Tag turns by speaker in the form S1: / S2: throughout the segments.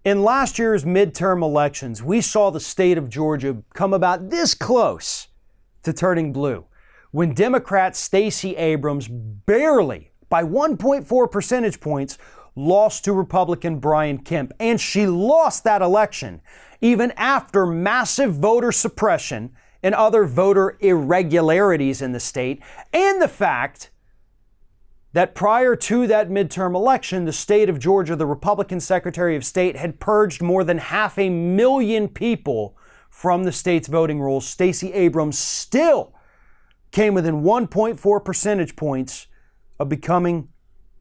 S1: In last year's midterm elections, we saw the state of Georgia come about this close to turning blue when Democrat Stacey Abrams barely, by 1.4 percentage points, lost to Republican Brian Kemp. And she lost that election even after massive voter suppression and other voter irregularities in the state, and the fact that prior to that midterm election, the state of Georgia, the Republican Secretary of State, had purged more than 500,000 people from the state's voting rolls. Stacey Abrams still came within 1.4 percentage points of becoming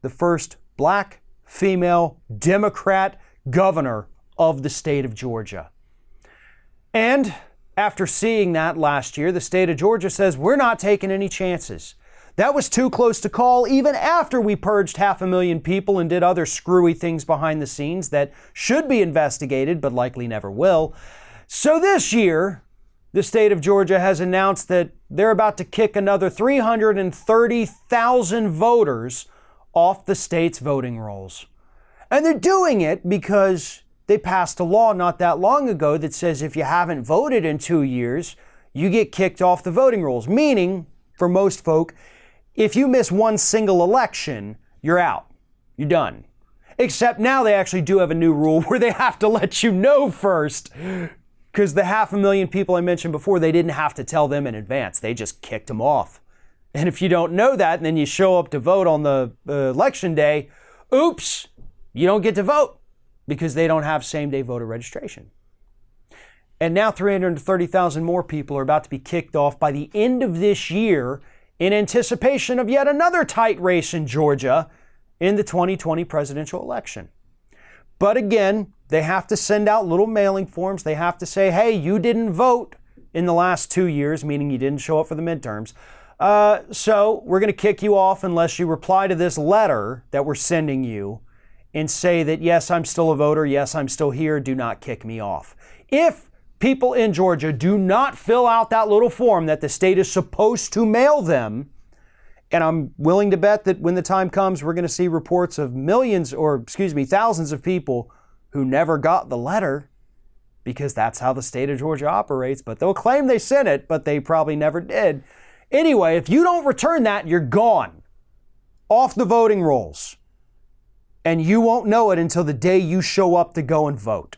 S1: the first black female Democrat governor of the state of Georgia. And after seeing that last year, the state of Georgia says, we're not taking any chances. That was too close to call even after we purged 500,000 people and did other screwy things behind the scenes that should be investigated but likely never will. So this year, the state of Georgia has announced that they're about to kick another 330,000 voters off the state's voting rolls. And they're doing it because they passed a law not that long ago that says if you haven't voted in 2 years, you get kicked off the voting rolls. Meaning, for most folk, if you miss one single election, you're out. You're done. Except now they actually do have a new rule where they have to let you know first. Because the 500,000 people I mentioned before, they didn't have to tell them in advance. They just kicked them off. And if you don't know that, and then you show up to vote on the election day, oops, you don't get to vote because they don't have same-day voter registration. And now 330,000 more people are about to be kicked off by the end of this year in anticipation of yet another tight race in Georgia in the 2020 presidential election. But again, they have to send out little mailing forms. They have to say, hey, you didn't vote in the last 2 years, meaning you didn't show up for the midterms. So we're going to kick you off unless you reply to this letter that we're sending you and say that, yes, I'm still a voter. Yes, I'm still here. Do not kick me off. If people in Georgia do not fill out that little form that the state is supposed to mail them, and I'm willing to bet that when the time comes, we're going to see reports of thousands of people who never got the letter, because that's how the state of Georgia operates. But they'll claim they sent it, but they probably never did. Anyway, if you don't return that, you're gone off the voting rolls. And you won't know it until the day you show up to go and vote.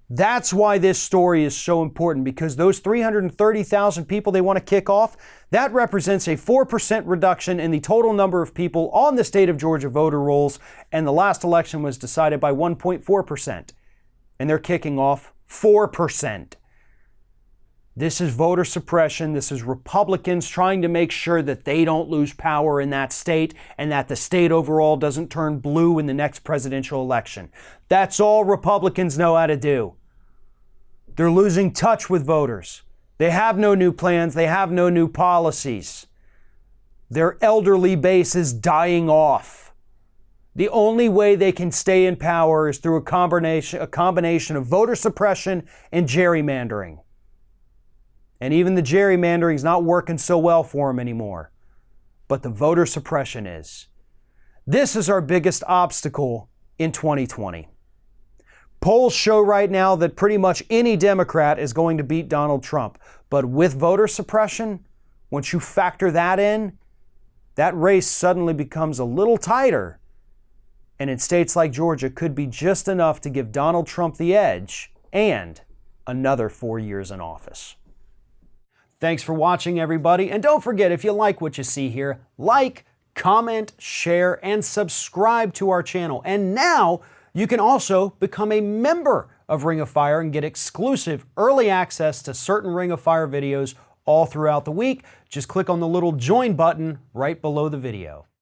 S1: That's why this story is so important, because those 330,000 people they want to kick off, that represents a 4% reduction in the total number of people on the state of Georgia voter rolls, and the last election was decided by 1.4%. And they're kicking off 4%. This is voter suppression. This is Republicans trying to make sure that they don't lose power in that state and that the state overall doesn't turn blue in the next presidential election. That's all Republicans know how to do. They're losing touch with voters. They have no new plans. They have no new policies. Their elderly base is dying off. The only way they can stay in power is through a combination of voter suppression and gerrymandering. And even the gerrymandering is not working so well for them anymore. But the voter suppression is. This is our biggest obstacle in 2020. Polls show right now that pretty much any Democrat is going to beat Donald Trump. But with voter suppression, once you factor that in, that race suddenly becomes a little tighter. And in states like Georgia, could be just enough to give Donald Trump the edge and another 4 years in office. Thanks for watching, everybody. And don't forget, if you like what you see here, like, comment, share, and subscribe to our channel. And now you can also become a member of Ring of Fire and get exclusive early access to certain Ring of Fire videos all throughout the week. Just click on the little join button right below the video.